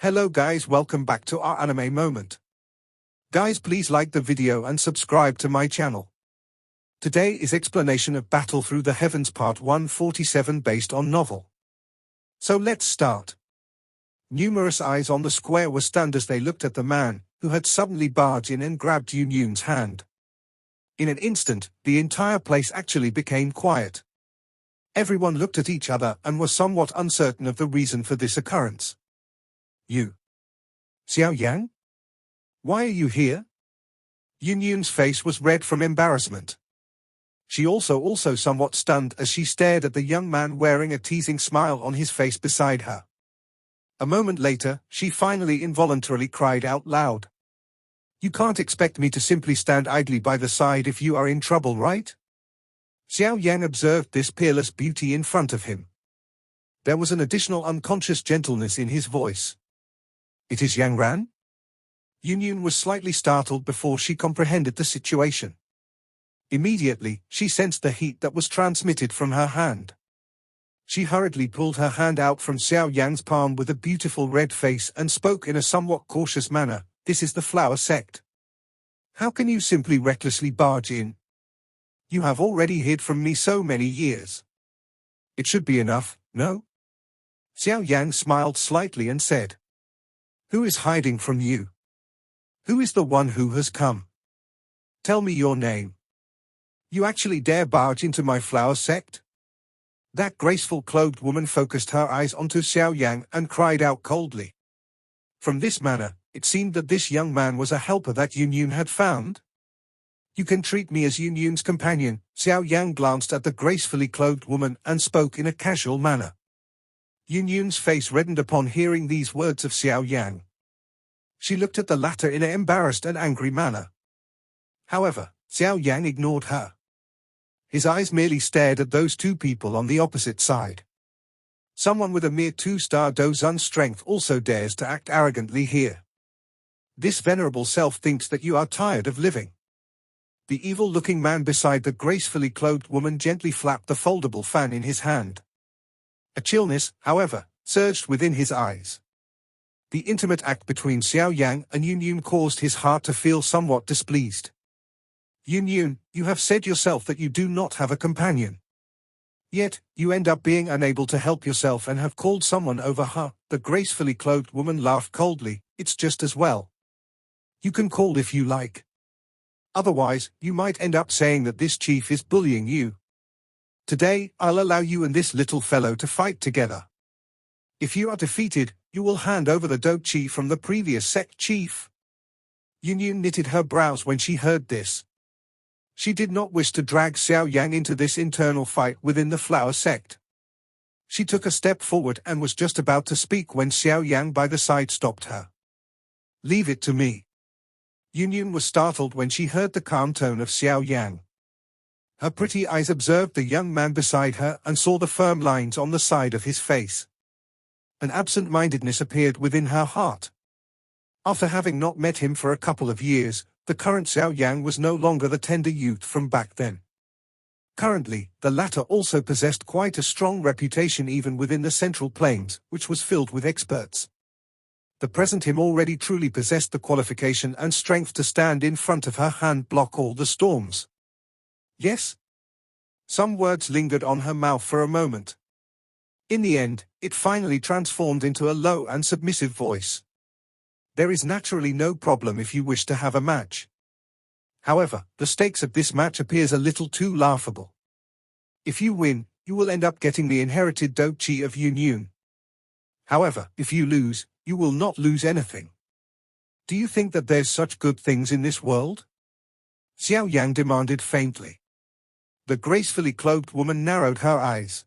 Hello guys, welcome back to our anime moment. Guys, please like the video and subscribe to my channel. Today is explanation of Battle Through the Heavens Part 147 based on novel. So let's start. Numerous eyes on the square were stunned as they looked at the man, who had suddenly barged in and grabbed Yun's hand. In an instant, the entire place actually became quiet. Everyone looked at each other and was somewhat uncertain of the reason for this occurrence. You? Xiao Yan? Why are you here? Yun's face was red from embarrassment. She also somewhat stunned as she stared at the young man wearing a teasing smile on his face beside her. A moment later, she finally involuntarily cried out loud. You can't expect me to simply stand idly by the side if you are in trouble, right? Xiao Yan observed this peerless beauty in front of him. There was an additional unconscious gentleness in his voice. It is Yang Ran? Yun was slightly startled before she comprehended the situation. Immediately, she sensed the heat that was transmitted from her hand. She hurriedly pulled her hand out from Xiao Yan's palm with a beautiful red face and spoke in a somewhat cautious manner. This is the flower sect. How can you simply recklessly barge in? You have already hid from me so many years. It should be enough, no? Xiao Yan smiled slightly and said. Who is hiding from you? Who is the one who has come? Tell me your name. You actually dare barge into my flower sect? That graceful clothed woman focused her eyes onto Xiao Yan and cried out coldly. From this manner, it seemed that this young man was a helper that Yun had found. You can treat me as Yun's companion. Xiao Yan glanced at the gracefully clothed woman and spoke in a casual manner. Yun's face reddened upon hearing these words of Xiao Yan. She looked at the latter in an embarrassed and angry manner. However, Xiao Yan ignored her. His eyes merely stared at those two people on the opposite side. Someone with a mere 2-star Dozun strength also dares to act arrogantly here. This venerable self thinks that you are tired of living. The evil-looking man beside the gracefully clothed woman gently flapped the foldable fan in his hand. A chillness, however, surged within his eyes. The intimate act between Xiao Yan and Yun caused his heart to feel somewhat displeased. Yun, you have said yourself that you do not have a companion. Yet, you end up being unable to help yourself and have called someone over her. The gracefully clothed woman laughed coldly. It's just as well. You can call if you like. Otherwise, you might end up saying that this chief is bullying you. Today, I'll allow you and this little fellow to fight together. If you are defeated, you will hand over the dochi from the previous sect chief. Yun knitted her brows when she heard this. She did not wish to drag Xiao Yan into this internal fight within the flower sect. She took a step forward and was just about to speak when Xiao Yan by the side stopped her. Leave it to me. Yun was startled when she heard the calm tone of Xiao Yan. Her pretty eyes observed the young man beside her and saw the firm lines on the side of his face. An absent-mindedness appeared within her heart. After having not met him for a couple of years, the current Xiao Yan was no longer the tender youth from back then. Currently, the latter also possessed quite a strong reputation even within the Central Plains, which was filled with experts. The present him already truly possessed the qualification and strength to stand in front of her and block all the storms. Yes? Some words lingered on her mouth for a moment. In the end, it finally transformed into a low and submissive voice. There is naturally no problem if you wish to have a match. However, the stakes of this match appears a little too laughable. If you win, you will end up getting the inherited dochi of Yun. However, if you lose, you will not lose anything. Do you think that there's such good things in this world? Xiao Yan demanded faintly. The gracefully clothed woman narrowed her eyes.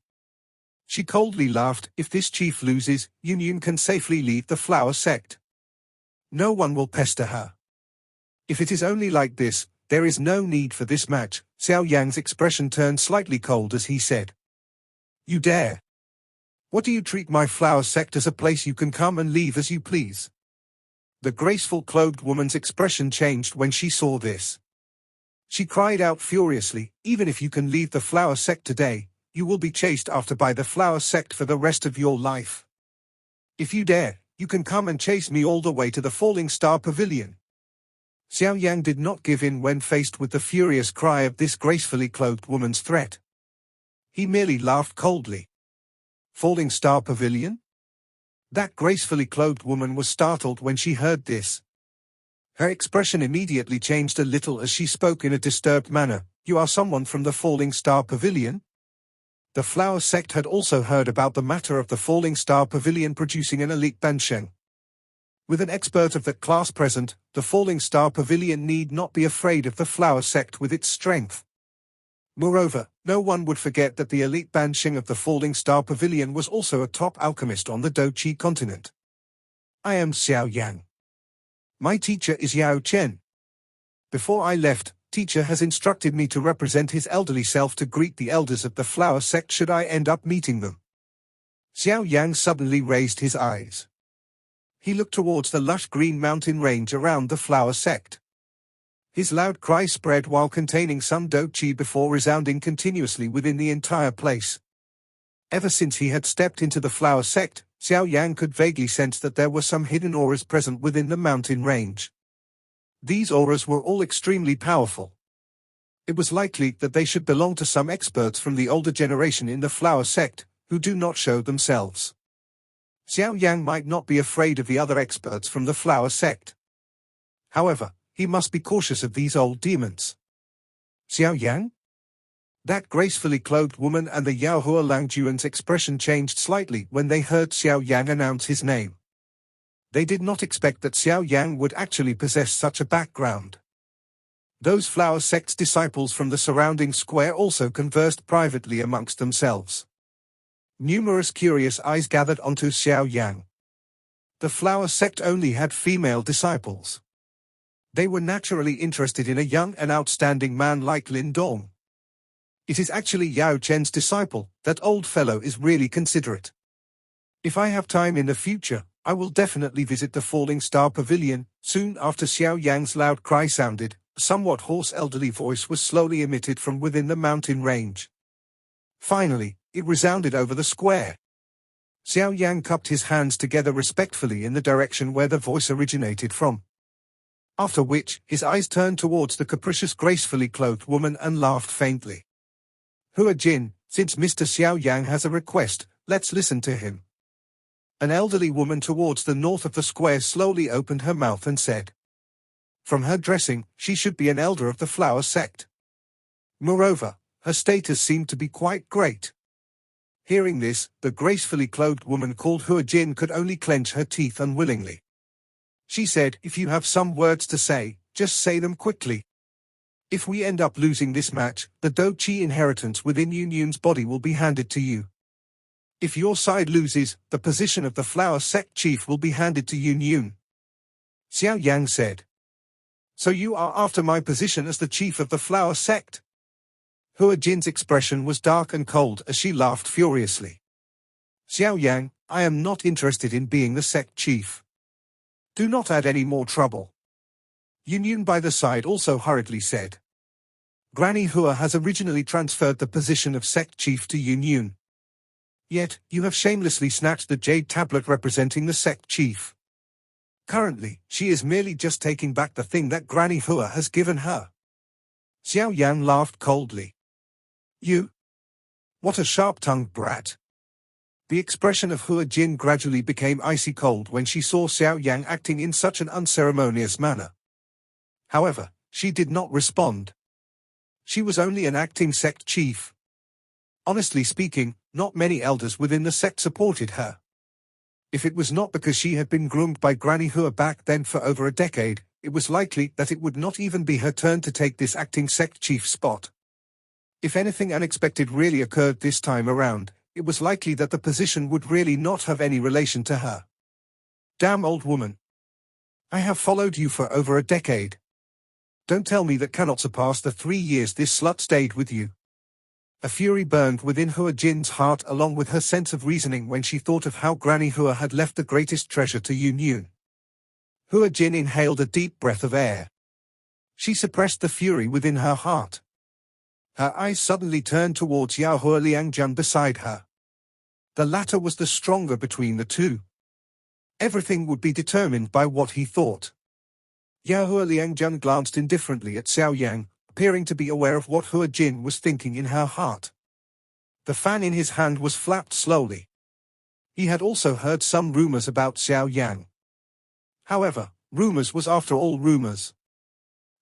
She coldly laughed. If this chief loses, Yun can safely leave the flower sect. No one will pester her. If it is only like this, there is no need for this match. Xiao Yan's expression turned slightly cold as he said. You dare? What do you treat my flower sect as a place you can come and leave as you please? The graceful clothed woman's expression changed when she saw this. She cried out furiously, even if you can leave the flower sect today, you will be chased after by the flower sect for the rest of your life. If you dare, you can come and chase me all the way to the Falling Star Pavilion. Xiao Yan did not give in when faced with the furious cry of this gracefully clothed woman's threat. He merely laughed coldly. Falling Star Pavilion? That gracefully clothed woman was startled when she heard this. Her expression immediately changed a little as she spoke in a disturbed manner. You are someone from the Falling Star Pavilion? The flower sect had also heard about the matter of the Falling Star Pavilion producing an elite bansheng. With an expert of that class present, the Falling Star Pavilion need not be afraid of the flower sect with its strength. Moreover, no one would forget that the elite bansheng of the Falling Star Pavilion was also a top alchemist on the Doqi continent. I am Xiao Yan. My teacher is Yao Chen. Before I left, teacher has instructed me to represent his elderly self to greet the elders of the flower sect should I end up meeting them. Xiao Yang suddenly raised his eyes. He looked towards the lush green mountain range around the flower sect. His loud cry spread while containing some Doqi before resounding continuously within the entire place. Ever since he had stepped into the flower sect, Xiao Yang could vaguely sense that there were some hidden auras present within the mountain range. These auras were all extremely powerful. It was likely that they should belong to some experts from the older generation in the flower sect, who do not show themselves. Xiao Yang might not be afraid of the other experts from the flower sect. However, he must be cautious of these old demons. Xiao Yang? That gracefully clothed woman and the Yaohua Langjuan's expression changed slightly when they heard Xiao Yang announce his name. They did not expect that Xiao Yang would actually possess such a background. Those flower sect's disciples from the surrounding square also conversed privately amongst themselves. Numerous curious eyes gathered onto Xiao Yang. The flower sect only had female disciples. They were naturally interested in a young and outstanding man like Lin Dong. It is actually Yao Chen's disciple. That old fellow is really considerate. If I have time in the future, I will definitely visit the Falling Star Pavilion. Soon after Xiao Yang's loud cry sounded, a somewhat hoarse elderly voice was slowly emitted from within the mountain range. Finally, it resounded over the square. Xiao Yang cupped his hands together respectfully in the direction where the voice originated from. After which, his eyes turned towards the capricious gracefully clothed woman and laughed faintly. Hua Jin, since Mr. Xiao Yang has a request, let's listen to him. An elderly woman towards the north of the square slowly opened her mouth and said. From her dressing, she should be an elder of the flower sect. Moreover, her status seemed to be quite great. Hearing this, the gracefully clothed woman called Hua Jin could only clench her teeth unwillingly. She said, if you have some words to say, just say them quickly. If we end up losing this match, the Doqi inheritance within Yun Yun's body will be handed to you. If your side loses, the position of the flower sect chief will be handed to Yun Yun. Xiao Yang said. So you are after my position as the chief of the flower sect? Hua Jin's expression was dark and cold as she laughed furiously. Xiao Yang, I am not interested in being the sect chief. Do not add any more trouble. Yun Yun by the side also hurriedly said. Granny Hua has originally transferred the position of sect chief to Yun Yun. Yet, you have shamelessly snatched the jade tablet representing the sect chief. Currently, she is merely just taking back the thing that Granny Hua has given her. Xiao Yan laughed coldly. You? What a sharp-tongued brat. The expression of Hua Jin gradually became icy cold when she saw Xiao Yang acting in such an unceremonious manner. However, she did not respond. She was only an acting sect chief. Honestly speaking, not many elders within the sect supported her. If it was not because she had been groomed by Granny Hua back then for over a decade, it was likely that it would not even be her turn to take this acting sect chief spot. If anything unexpected really occurred this time around, it was likely that the position would really not have any relation to her. Damn old woman. I have followed you for over a decade. Don't tell me that cannot surpass the 3 years this slut stayed with you. A fury burned within Hua Jin's heart along with her sense of reasoning when she thought of how Granny Hua had left the greatest treasure to Yun Yun. Hua Jin inhaled a deep breath of air. She suppressed the fury within her heart. Her eyes suddenly turned towards Yaohua Liangjun beside her. The latter was the stronger between the two. Everything would be determined by what he thought. Yao Liangjun glanced indifferently at Xiao Yan, appearing to be aware of what Hua Jin was thinking in her heart. The fan in his hand was flapped slowly. He had also heard some rumors about Xiao Yan. However, rumors was after all rumors.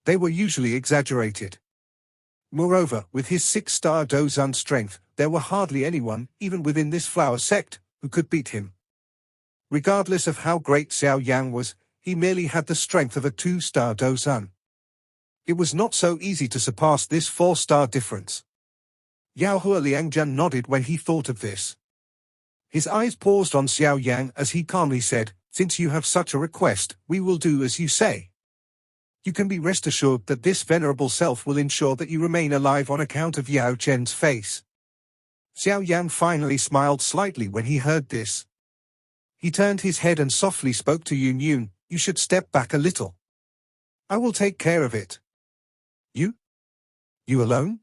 They were usually exaggerated. Moreover, with his 6-star Dozan strength, there were hardly anyone, even within this flower sect, who could beat him. Regardless of how great Xiao Yan was, he merely had the strength of a 2-star Dozan. It was not so easy to surpass this 4-star difference. Yao Liangjun nodded when he thought of this. His eyes paused on Xiao Yan as he calmly said, "Since you have such a request, we will do as you say. You can be rest assured that this venerable self will ensure that you remain alive on account of Yao Chen's face." Xiao Yan finally smiled slightly when he heard this. He turned his head and softly spoke to Yun Yun, "You should step back a little. I will take care of it." You? You alone?"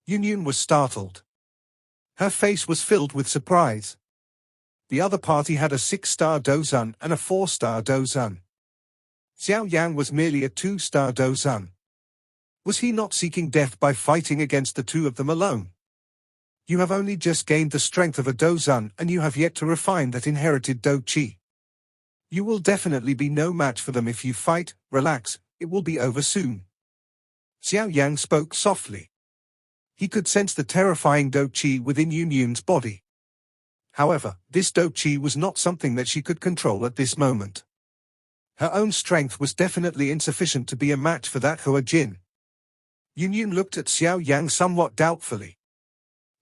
Yun Yun was startled. Her face was filled with surprise. The other party had a 6-star Dozan and a 4-star Dozan. Xiao Yan was merely a 2-star Dozan. Was he not seeking death by fighting against the two of them alone? You have only just gained the strength of a Dozan and you have yet to refine that inherited Do Chi. You will definitely be no match for them if you fight. Relax, it will be over soon. Xiao Yan spoke softly. He could sense the terrifying Do Chi within Yun Yun's body. However, this Do Chi was not something that she could control at this moment. Her own strength was definitely insufficient to be a match for that Hua Jin. Yun Yun looked at Xiao Yang somewhat doubtfully.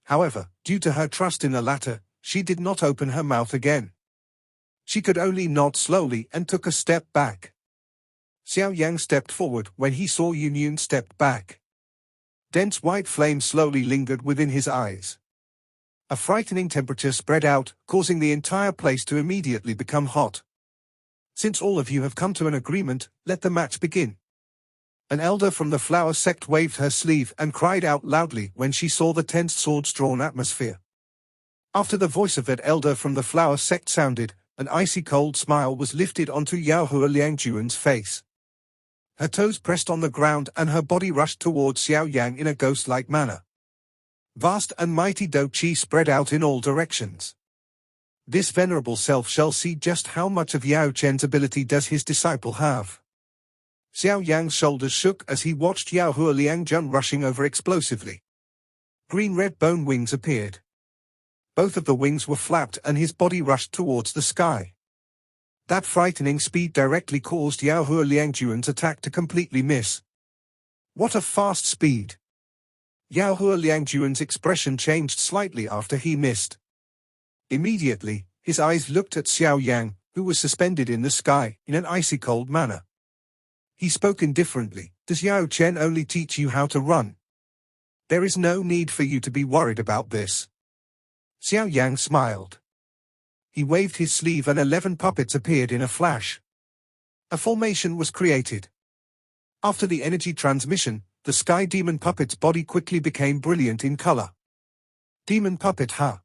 However, due to her trust in the latter, she did not open her mouth again. She could only nod slowly and took a step back. Xiao Yang stepped forward when he saw Yun Yun step back. Dense white flame slowly lingered within his eyes. A frightening temperature spread out, causing the entire place to immediately become hot. "Since all of you have come to an agreement, let the match begin." An elder from the flower sect waved her sleeve and cried out loudly when she saw the tense swords-drawn atmosphere. After the voice of that elder from the flower sect sounded, an icy cold smile was lifted onto Yao Liangjuan's face. Her toes pressed on the ground and her body rushed towards Xiao Yang in a ghost-like manner. Vast and mighty Do Chi spread out in all directions. This venerable self shall see just how much of Yao Chen's ability does his disciple have. Xiao Yang's shoulders shook as he watched Yao Liangjun rushing over explosively. Green-red bone wings appeared. Both of the wings were flapped and his body rushed towards the sky. That frightening speed directly caused Yao Liangjuan's attack to completely miss. What a fast speed! Yao Liangjuan's expression changed slightly after he missed. Immediately, his eyes looked at Xiao Yang, who was suspended in the sky, in an icy cold manner. He spoke indifferently, "Does Yao Chen only teach you how to run? There is no need for you to be worried about this." Xiao Yang smiled. He waved his sleeve and 11 puppets appeared in a flash. A formation was created. After the energy transmission, the Sky Demon Puppet's body quickly became brilliant in color. Demon Puppet Ha!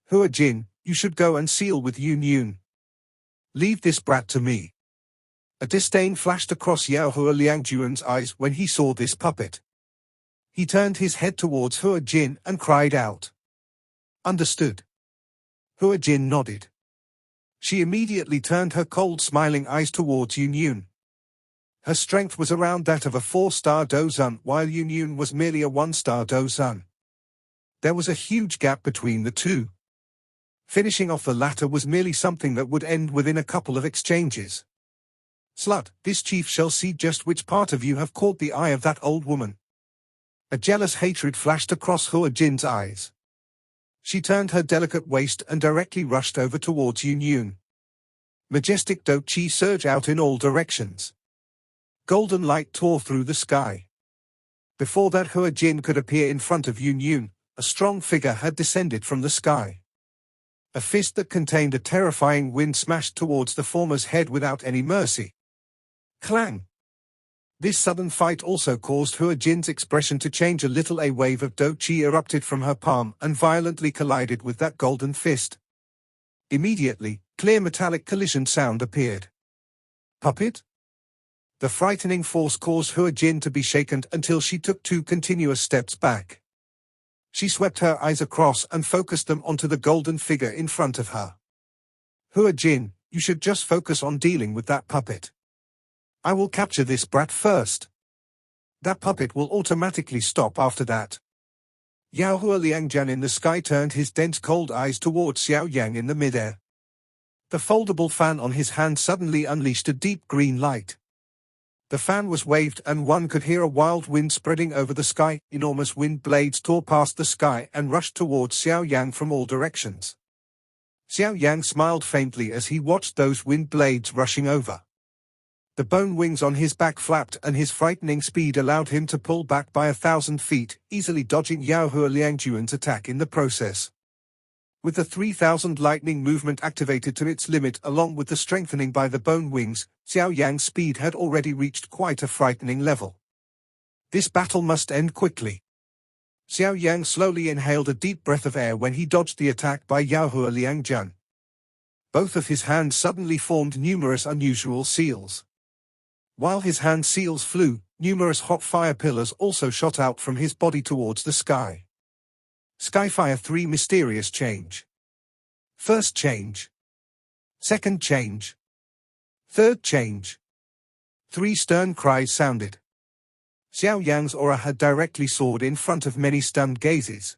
Hua Jin, you should go and seal with Yun Yun. Leave this brat to me. A disdain flashed across Yao Liangjuan's eyes when he saw this puppet. He turned his head towards Hua Jin and cried out. Understood. Hua Jin nodded. She immediately turned her cold smiling eyes towards Yun Yun. Her strength was around that of a 4-star Dozan while Yun Yun was merely a 1-star Dozan. There was a huge gap between the two. Finishing off the latter was merely something that would end within a couple of exchanges. Slut, this chief shall see just which part of you have caught the eye of that old woman. A jealous hatred flashed across Hua Jin's eyes. She turned her delicate waist and directly rushed over towards Yun Yun. Majestic Do Chi surged out in all directions. Golden light tore through the sky. Before that Hua Jin could appear in front of Yun Yun, a strong figure had descended from the sky. A fist that contained a terrifying wind smashed towards the former's head without any mercy. Clang! This sudden fight also caused Hua Jin's expression to change a little. A wave of Do Chi erupted from her palm and violently collided with that golden fist. Immediately, clear metallic collision sound appeared. Puppet? The frightening force caused Hua Jin to be shaken until she took 2 continuous steps back. She swept her eyes across and focused them onto the golden figure in front of her. Hua Jin, you should just focus on dealing with that puppet. I will capture this brat first. That puppet will automatically stop after that. Yao Hua Liangjian in the sky turned his dense cold eyes towards Xiao Yan in the midair. The foldable fan on his hand suddenly unleashed a deep green light. The fan was waved and one could hear a wild wind spreading over the sky. Enormous wind blades tore past the sky and rushed towards Xiao Yang from all directions. Xiao Yang smiled faintly as he watched those wind blades rushing over. The bone wings on his back flapped and his frightening speed allowed him to pull back by 1,000 feet, easily dodging Yao Hua Liangjuan's attack in the process. With the 3,000 lightning movement activated to its limit along with the strengthening by the bone wings, Xiao Yang's speed had already reached quite a frightening level. This battle must end quickly. Xiao Yang slowly inhaled a deep breath of air when he dodged the attack by Yao Hua Liangjian. Both of his hands suddenly formed numerous unusual seals. While his hand seals flew, numerous hot fire pillars also shot out from his body towards the sky. Skyfire 3 Mysterious Change. First change. Second change. Third change. 3 stern cries sounded. Xiao Yang's aura had directly soared in front of many stunned gazes.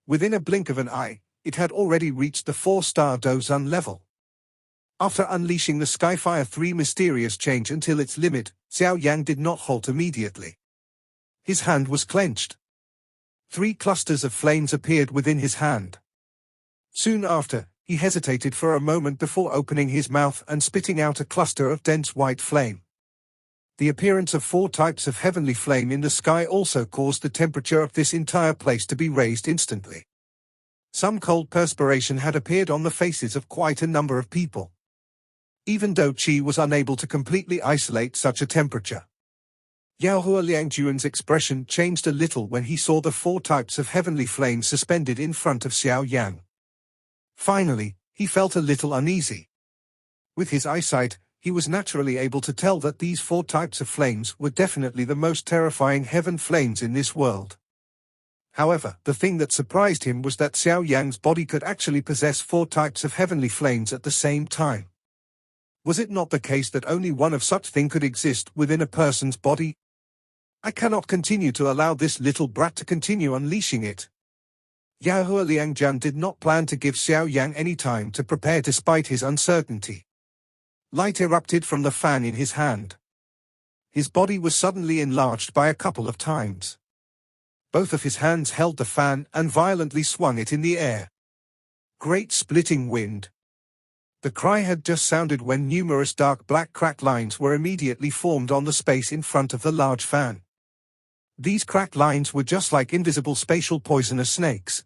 Within a blink of an eye, it had already reached the 4-star Dozun level. After unleashing the Skyfire 3 Mysterious Change until its limit, Xiao Yang did not halt immediately. His hand was clenched. 3 clusters of flames appeared within his hand. Soon after, he hesitated for a moment before opening his mouth and spitting out a cluster of dense white flame. The appearance of 4 types of heavenly flame in the sky also caused the temperature of this entire place to be raised instantly. Some cold perspiration had appeared on the faces of quite a number of people. Even though Qi was unable to completely isolate such a temperature. Yao Hua Liangjuan's expression changed a little when he saw the 4 types of heavenly flame suspended in front of Xiao Yang. Finally, he felt a little uneasy. With his eyesight, he was naturally able to tell that these 4 types of flames were definitely the most terrifying heaven flames in this world. However, the thing that surprised him was that Xiao Yang's body could actually possess 4 types of heavenly flames at the same time. Was it not the case that only one of such thing could exist within a person's body? I cannot continue to allow this little brat to continue unleashing it. Yao Hua Liangjian did not plan to give Xiao Yang any time to prepare despite his uncertainty. Light erupted from the fan in his hand. His body was suddenly enlarged by a couple of times. Both of his hands held the fan and violently swung it in the air. Great splitting wind. The cry had just sounded when numerous dark black cracked lines were immediately formed on the space in front of the large fan. These cracked lines were just like invisible spatial poisonous snakes.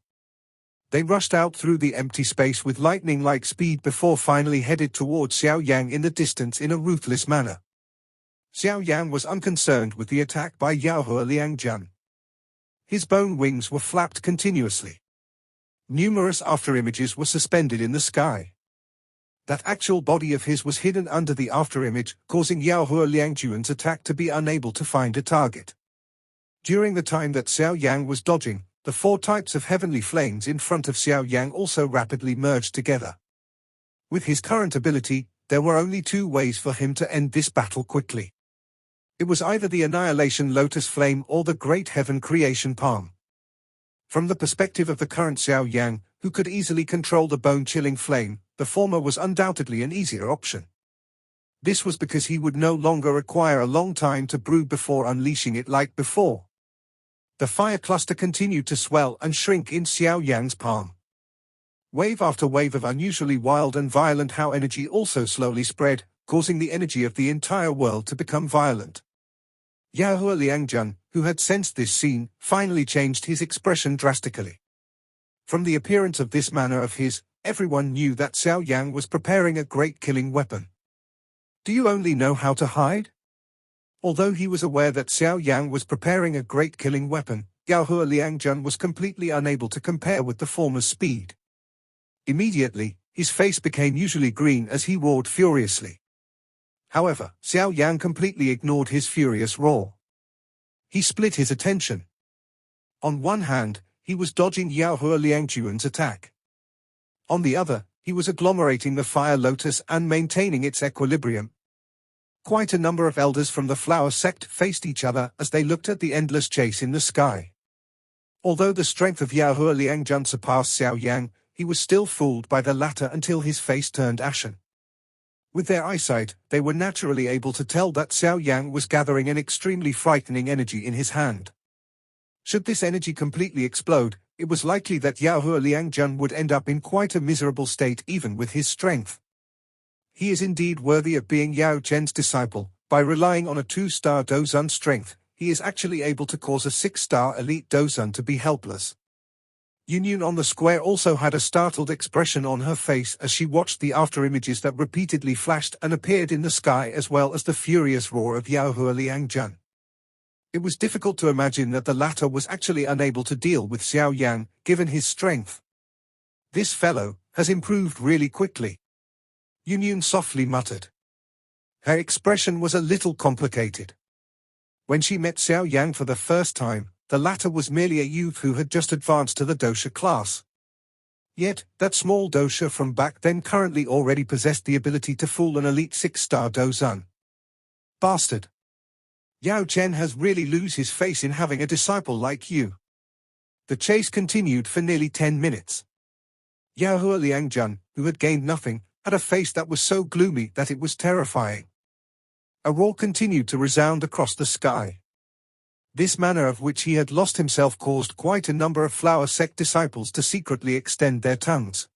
They rushed out through the empty space with lightning-like speed before finally headed towards Xiao Yang in the distance in a ruthless manner. Xiao Yang was unconcerned with the attack by Yao Hua Liangjian. His bone wings were flapped continuously. Numerous afterimages were suspended in the sky. That actual body of his was hidden under the afterimage, causing Yao Hua Liangjuan's attack to be unable to find a target. During the time that Xiao Yang was dodging, the 4 types of heavenly flames in front of Xiao Yang also rapidly merged together. With his current ability, there were only 2 ways for him to end this battle quickly. It was either the Annihilation Lotus Flame or the Great Heaven Creation Palm. From the perspective of the current Xiao Yang, who could easily control the bone-chilling flame, the former was undoubtedly an easier option. This was because he would no longer require a long time to brew before unleashing it like before. The fire cluster continued to swell and shrink in Xiao Yang's palm. Wave after wave of unusually wild and violent Hao energy also slowly spread, causing the energy of the entire world to become violent. Yao Hua Liangjian, who had sensed this scene, finally changed his expression drastically. From the appearance of this manner of his, everyone knew that Xiao Yang was preparing a great killing weapon. Do you only know how to hide? Although he was aware that Xiao Yang was preparing a great killing weapon, Yao Hua Liangjian was completely unable to compare with the former's speed. Immediately, his face became usually green as he roared furiously. However, Xiao Yan completely ignored his furious roar. He split his attention. On one hand, he was dodging Yao Liangjuan's attack. On the other, he was agglomerating the fire lotus and maintaining its equilibrium. Quite a number of elders from the flower sect faced each other as they looked at the endless chase in the sky. Although the strength of Yao Liangjun surpassed Xiao Yan, he was still fooled by the latter until his face turned ashen. With their eyesight, they were naturally able to tell that Xiao Yan was gathering an extremely frightening energy in his hand. Should this energy completely explode, it was likely that Yao Liangjun would end up in quite a miserable state even with his strength. He is indeed worthy of being Yao Zhen's disciple. By relying on a 2-star Dozun strength, he is actually able to cause a 6-star elite Dozun to be helpless. Yunyun on the square also had a startled expression on her face as she watched the afterimages that repeatedly flashed and appeared in the sky as well as the furious roar of Yao Liangjun. It was difficult to imagine that the latter was actually unable to deal with Xiao Yan, given his strength. This fellow has improved really quickly. Yunyun softly muttered. Her expression was a little complicated. When she met Xiao Yan for the first time, the latter was merely a youth who had just advanced to the dosha class. Yet, that small dosha from back then currently already possessed the ability to fool an elite 6-star Dozun. Bastard! Yao Zhen has really lose his face in having a disciple like you. The chase continued for nearly 10 minutes. Yao Liangjun, who had gained nothing, had a face that was so gloomy that it was terrifying. A roar continued to resound across the sky. This manner of which he had lost himself caused quite a number of flower sect disciples to secretly extend their tongues.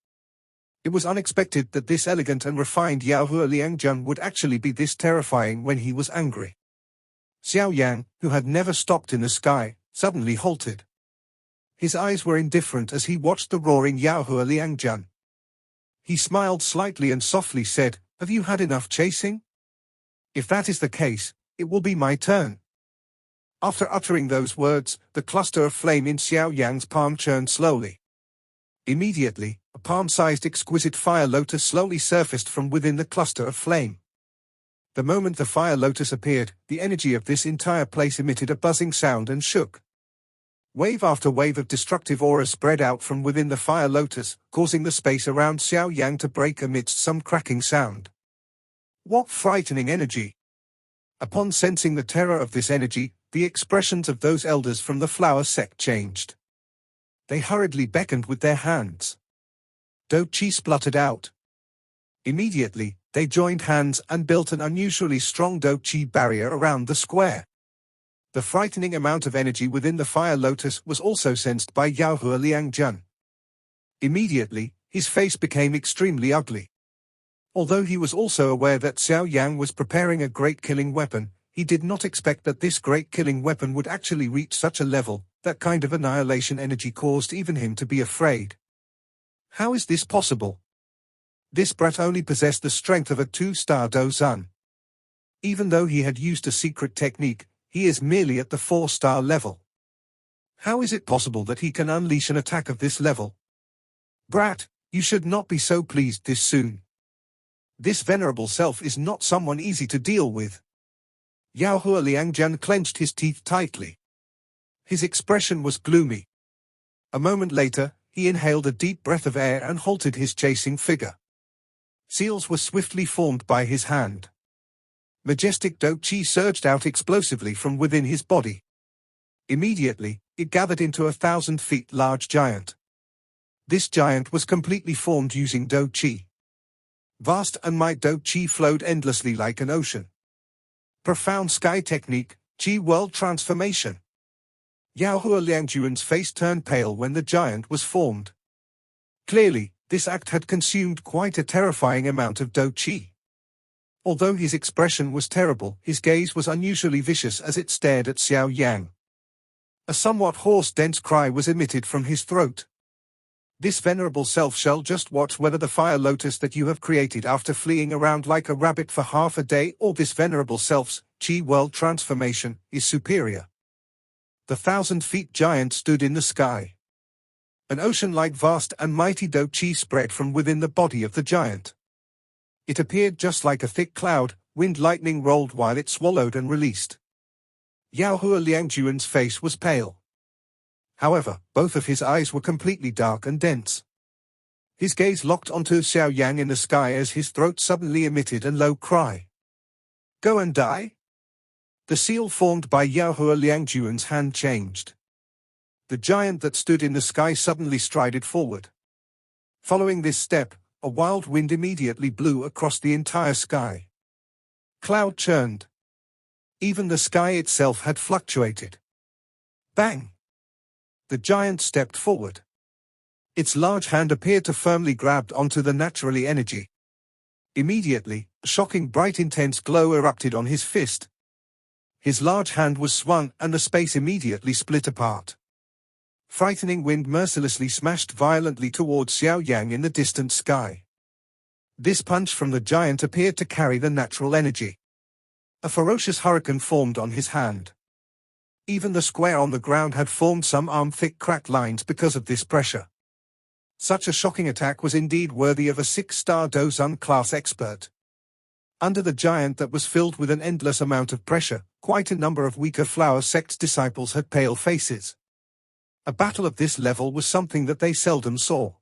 It was unexpected that this elegant and refined Yao Liangjun would actually be this terrifying when he was angry. Xiao Yan, who had never stopped in the sky, suddenly halted. His eyes were indifferent as he watched the roaring Yao Liangjun. He smiled slightly and softly said, "Have you had enough chasing? If that is the case, it will be my turn." After uttering those words, the cluster of flame in Xiao Yan's palm churned slowly. Immediately, a palm-sized exquisite fire lotus slowly surfaced from within the cluster of flame. The moment the fire lotus appeared, the energy of this entire place emitted a buzzing sound and shook. Wave after wave of destructive aura spread out from within the fire lotus, causing the space around Xiao Yan to break amidst some cracking sound. What frightening energy! Upon sensing the terror of this energy, the expressions of those elders from the flower sect changed. They hurriedly beckoned with their hands. Do Chi spluttered out. Immediately, they joined hands and built an unusually strong Do Chi barrier around the square. The frightening amount of energy within the fire lotus was also sensed by Yao Liangjun. Immediately, his face became extremely ugly. Although he was also aware that Xiao Yan was preparing a great killing weapon, he did not expect that this great killing weapon would actually reach such a level. That kind of annihilation energy caused even him to be afraid. How is this possible? This brat only possessed the strength of a 2-star Dozun. Even though he had used a secret technique, he is merely at the 4-star level. How is it possible that he can unleash an attack of this level? Brat, you should not be so pleased this soon. This venerable self is not someone easy to deal with. Yao Liangjun clenched his teeth tightly. His expression was gloomy. A moment later, he inhaled a deep breath of air and halted his chasing figure. Seals were swiftly formed by his hand. Majestic Do Chi surged out explosively from within his body. Immediately, it gathered into 1,000 feet large giant. This giant was completely formed using Do Chi. Vast and might Do Chi flowed endlessly like an ocean. Profound sky technique, Chi world transformation. Yao Liangjuan's face turned pale when the giant was formed. Clearly, this act had consumed quite a terrifying amount of Do Chi. Although his expression was terrible, his gaze was unusually vicious as it stared at Xiao Yan. A somewhat hoarse dense cry was emitted from his throat. This venerable self shall just watch whether the fire lotus that you have created after fleeing around like a rabbit for half a day or this venerable self's Chi world transformation is superior. The 1,000 feet giant stood in the sky. An ocean-like vast and mighty chi spread from within the body of the giant. It appeared just like a thick cloud, wind lightning rolled while it swallowed and released. Yao Liangjuan's face was pale. However, both of his eyes were completely dark and dense. His gaze locked onto Xiao Yan in the sky as his throat suddenly emitted a low cry. Go and die? The seal formed by Yao Liangjuan's hand changed. The giant that stood in the sky suddenly strided forward. Following this step, a wild wind immediately blew across the entire sky. Cloud churned. Even the sky itself had fluctuated. Bang! The giant stepped forward. Its large hand appeared to firmly grab onto the naturally energy. Immediately, a shocking bright intense glow erupted on his fist. His large hand was swung and the space immediately split apart. Frightening wind mercilessly smashed violently towards Xiao Yan in the distant sky. This punch from the giant appeared to carry the natural energy. A ferocious hurricane formed on his hand. Even the square on the ground had formed some arm-thick cracked lines because of this pressure. Such a shocking attack was indeed worthy of a 6-star Dozun class expert. Under the giant that was filled with an endless amount of pressure, quite a number of weaker flower sect's disciples had pale faces. A battle of this level was something that they seldom saw.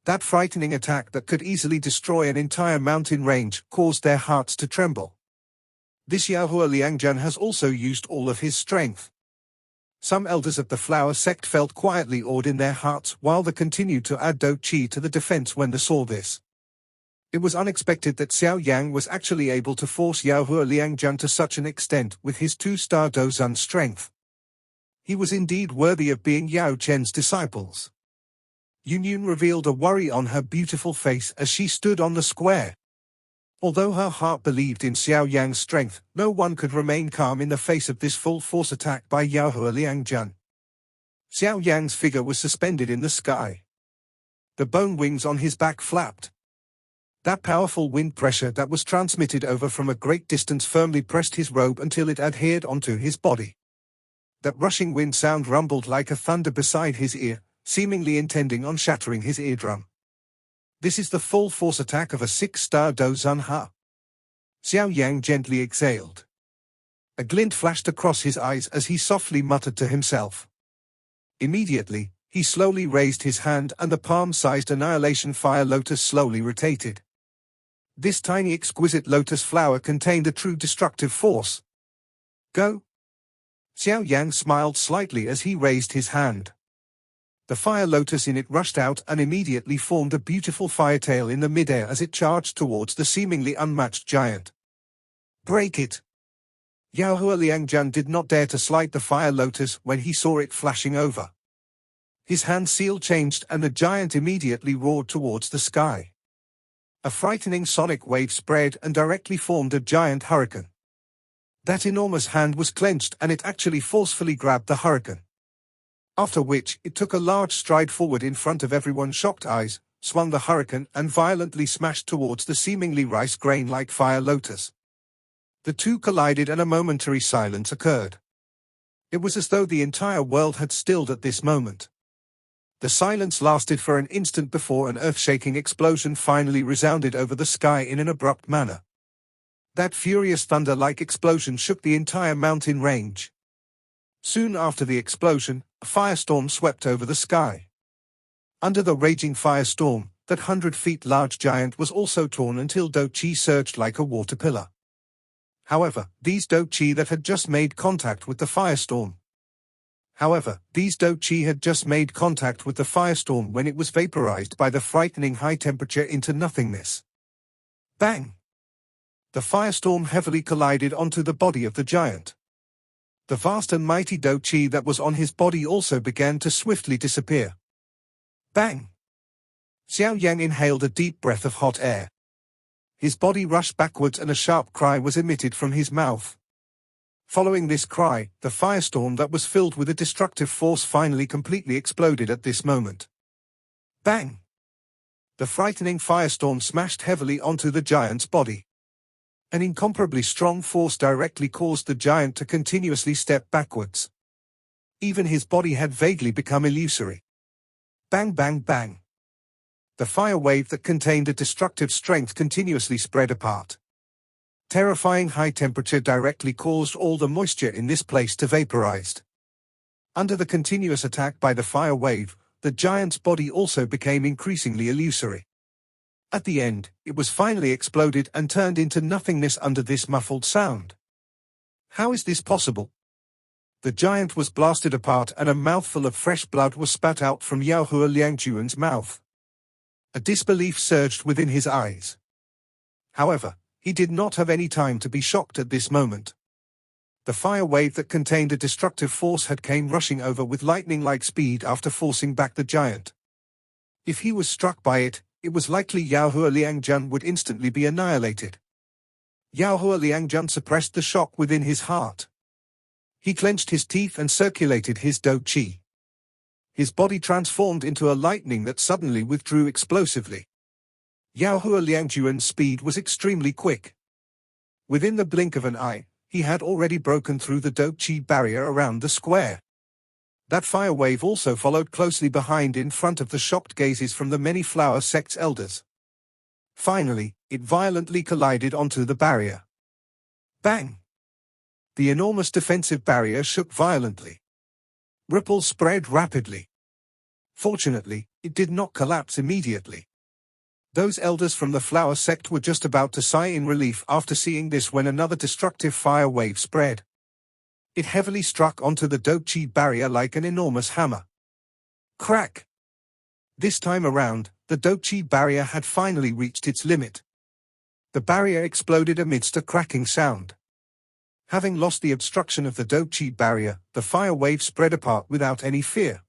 That frightening attack that could easily destroy an entire mountain range caused their hearts to tremble. This Yao Liangjian has also used all of his strength. Some elders of the flower sect felt quietly awed in their hearts while they continued to add qi to the defense when they saw this. It was unexpected that Xiao Yang was actually able to force Yao Liangjian to such an extent with his 2-star Dozun strength. He was indeed worthy of being Yao Chen's disciples. Yun revealed a worry on her beautiful face as she stood on the square. Although her heart believed in Xiao Yang's strength, no one could remain calm in the face of this full-force attack by Yao Liangjian. Xiao Yang's figure was suspended in the sky. The bone wings on his back flapped. That powerful wind pressure that was transmitted over from a great distance firmly pressed his robe until it adhered onto his body. That rushing wind sound rumbled like a thunder beside his ear, seemingly intending on shattering his eardrum. This is the full-force attack of a 6-star Dozun Ha. Xiao Yang gently exhaled. A glint flashed across his eyes as he softly muttered to himself. Immediately, he slowly raised his hand and the palm-sized annihilation fire lotus slowly rotated. This tiny exquisite lotus flower contained a true destructive force. Go! Xiao Yang smiled slightly as he raised his hand. The fire lotus in it rushed out and immediately formed a beautiful fire tail in the midair as it charged towards the seemingly unmatched giant. Break it! Yao Liangjian did not dare to slight the fire lotus when he saw it flashing over. His hand seal changed and the giant immediately roared towards the sky. A frightening sonic wave spread and directly formed a giant hurricane. That enormous hand was clenched and it actually forcefully grabbed the hurricane. After which, it took a large stride forward in front of everyone's shocked eyes, swung the hurricane and violently smashed towards the seemingly rice grain-like fire lotus. The two collided and a momentary silence occurred. It was as though the entire world had stilled at this moment. The silence lasted for an instant before an earth-shaking explosion finally resounded over the sky in an abrupt manner. That furious thunder-like explosion shook the entire mountain range. Soon after the explosion, a firestorm swept over the sky. Under the raging firestorm, that 100-feet large giant was also torn until qi surged like a water pillar. However, these qi had just made contact with the firestorm when it was vaporized by the frightening high temperature into nothingness. Bang! The firestorm heavily collided onto the body of the giant. The vast and mighty qi that was on his body also began to swiftly disappear. Bang! Xiao Yang inhaled a deep breath of hot air. His body rushed backwards and a sharp cry was emitted from his mouth. Following this cry, the firestorm that was filled with a destructive force finally completely exploded at this moment. Bang! The frightening firestorm smashed heavily onto the giant's body. An incomparably strong force directly caused the giant to continuously step backwards. Even his body had vaguely become illusory. Bang bang bang. The fire wave that contained a destructive strength continuously spread apart. Terrifying high temperature directly caused all the moisture in this place to vaporize. Under the continuous attack by the fire wave, the giant's body also became increasingly illusory. At the end, it was finally exploded and turned into nothingness under this muffled sound. How is this possible? The giant was blasted apart and a mouthful of fresh blood was spat out from Yao Hua Liangjuan's mouth. A disbelief surged within his eyes. However, he did not have any time to be shocked at this moment. The fire wave that contained a destructive force had came rushing over with lightning-like speed after forcing back the giant. If he was struck by it, it was likely Yao Hua Liangjian would instantly be annihilated. Yao Hua Liangjian suppressed the shock within his heart. He clenched his teeth and circulated his dou qi. His body transformed into a lightning that suddenly withdrew explosively. Yao Hua Liangjuan's speed was extremely quick. Within the blink of an eye, he had already broken through the dou qi barrier around the square. That fire wave also followed closely behind in front of the shocked gazes from the many flower sect's elders. Finally, it violently collided onto the barrier. Bang! The enormous defensive barrier shook violently. Ripples spread rapidly. Fortunately, it did not collapse immediately. Those elders from the flower sect were just about to sigh in relief after seeing this when another destructive fire wave spread. It heavily struck onto the dou qi barrier like an enormous hammer. Crack! This time around, the dou qi barrier had finally reached its limit. The barrier exploded amidst a cracking sound. Having lost the obstruction of the dou qi barrier, the fire wave spread apart without any fear.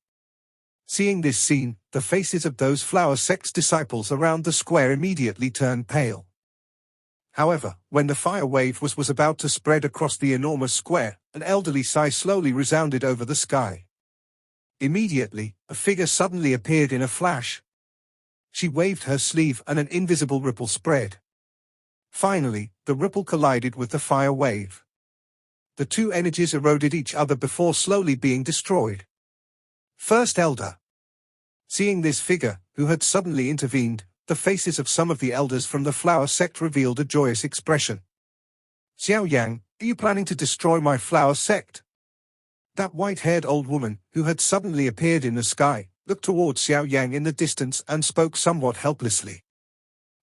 Seeing this scene, the faces of those flower sect's disciples around the square immediately turned pale. However, when the fire wave was about to spread across the enormous square, an elderly sigh slowly resounded over the sky. Immediately, a figure suddenly appeared in a flash. She waved her sleeve and an invisible ripple spread. Finally, the ripple collided with the fire wave. The two energies eroded each other before slowly being destroyed. First Elder. Seeing this figure, who had suddenly intervened, the faces of some of the elders from the flower sect revealed a joyous expression. Xiao Yan, are you planning to destroy my flower sect? That white-haired old woman, who had suddenly appeared in the sky, looked towards Xiao Yan in the distance and spoke somewhat helplessly.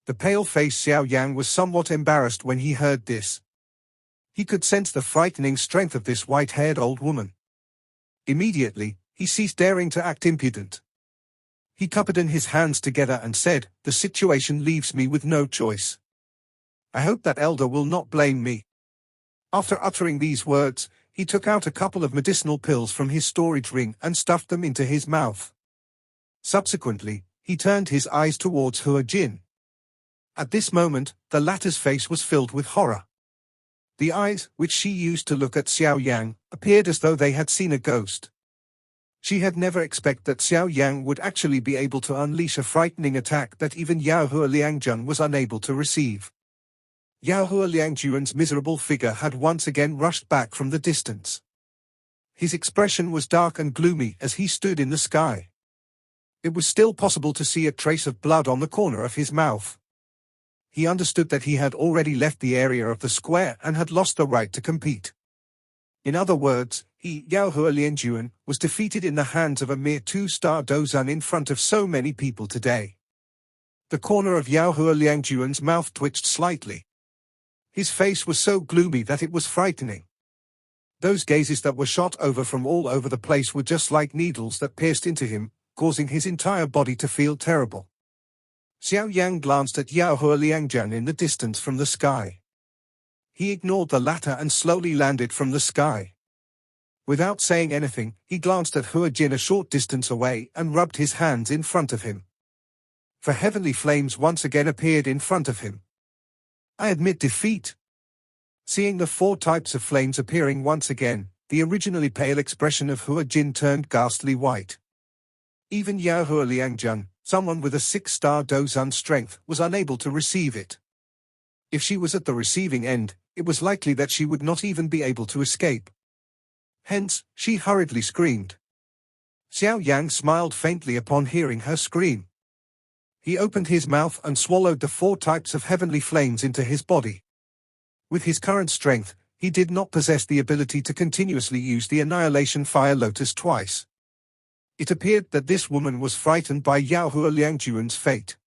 The pale-faced Xiao Yan was somewhat embarrassed when he heard this. He could sense the frightening strength of this white-haired old woman. Immediately, he ceased daring to act impudent. He cupped his hands together and said, "The situation leaves me with no choice. I hope that elder will not blame me." After uttering these words, he took out a couple of medicinal pills from his storage ring and stuffed them into his mouth. Subsequently, he turned his eyes towards Hua Jin. At this moment, the latter's face was filled with horror. The eyes, which she used to look at Xiao Yang, appeared as though they had seen a ghost. She had never expected that Xiao Yang would actually be able to unleash a frightening attack that even Yao Hua Liangjian was unable to receive. Yao Hua Liangjuan's miserable figure had once again rushed back from the distance. His expression was dark and gloomy as he stood in the sky. It was still possible to see a trace of blood on the corner of his mouth. He understood that he had already left the area of the square and had lost the right to compete. In other words, he, Yao Hua Liangjuan, was defeated in the hands of a mere two-star dozan in front of so many people today. The corner of Yao Hua Liangjuan's mouth twitched slightly. His face was so gloomy that it was frightening. Those gazes that were shot over from all over the place were just like needles that pierced into him, causing his entire body to feel terrible. Xiao Yang glanced at Yao Hua Liangjian in the distance from the sky. He ignored the latter and slowly landed from the sky. Without saying anything, he glanced at Hua Jin a short distance away and rubbed his hands in front of him. For heavenly flames once again appeared in front of him. "I admit defeat." Seeing the four types of flames appearing once again, the originally pale expression of Hua Jin turned ghastly white. Even Yao Hua Liangjian, someone with a 6-star dozan strength, was unable to receive it. If she was at the receiving end, it was likely that she would not even be able to escape. Hence, she hurriedly screamed. Xiao Yan smiled faintly upon hearing her scream. He opened his mouth and swallowed the 4 types of heavenly flames into his body. With his current strength, he did not possess the ability to continuously use the Annihilation Fire Lotus twice. It appeared that this woman was frightened by Yao Hua Liangjuan's fate.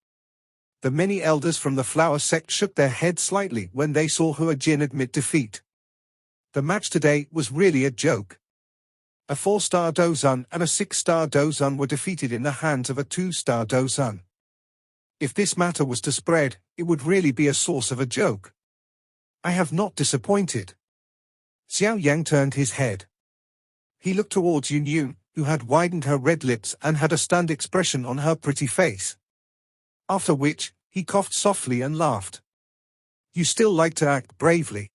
The many elders from the flower sect shook their heads slightly when they saw Hua Jin admit defeat. The match today was really a joke. A 4-star Dozun and a 6-star Dozun were defeated in the hands of a 2-star Dozun. If this matter was to spread, it would really be a source of a joke. I have not disappointed. Xiao Yang turned his head. He looked towards Yun, who had widened her red lips and had a stunned expression on her pretty face. After which, he coughed softly and laughed. You still like to act bravely.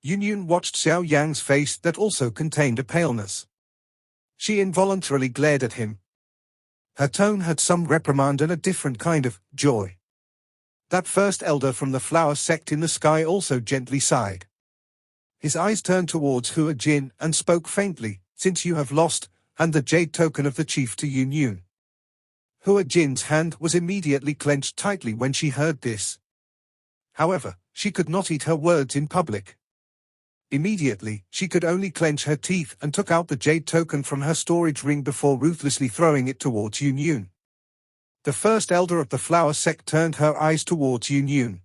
Yun watched Xiao Yang's face that also contained a paleness. She involuntarily glared at him. Her tone had some reprimand and a different kind of joy. That first elder from the flower sect in the sky also gently sighed. His eyes turned towards Hua Jin and spoke faintly, since you have lost, hand the jade token of the chief to Yun. Hua Jin's hand was immediately clenched tightly when she heard this. However, she could not eat her words in public. Immediately, she could only clench her teeth and took out the jade token from her storage ring before ruthlessly throwing it towards Yun. The first elder of the flower sect turned her eyes towards Yun.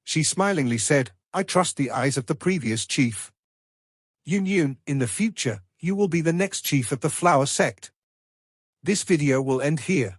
She smilingly said, I trust the eyes of the previous chief. Yun, in the future, you will be the next chief of the flower sect. This video will end here.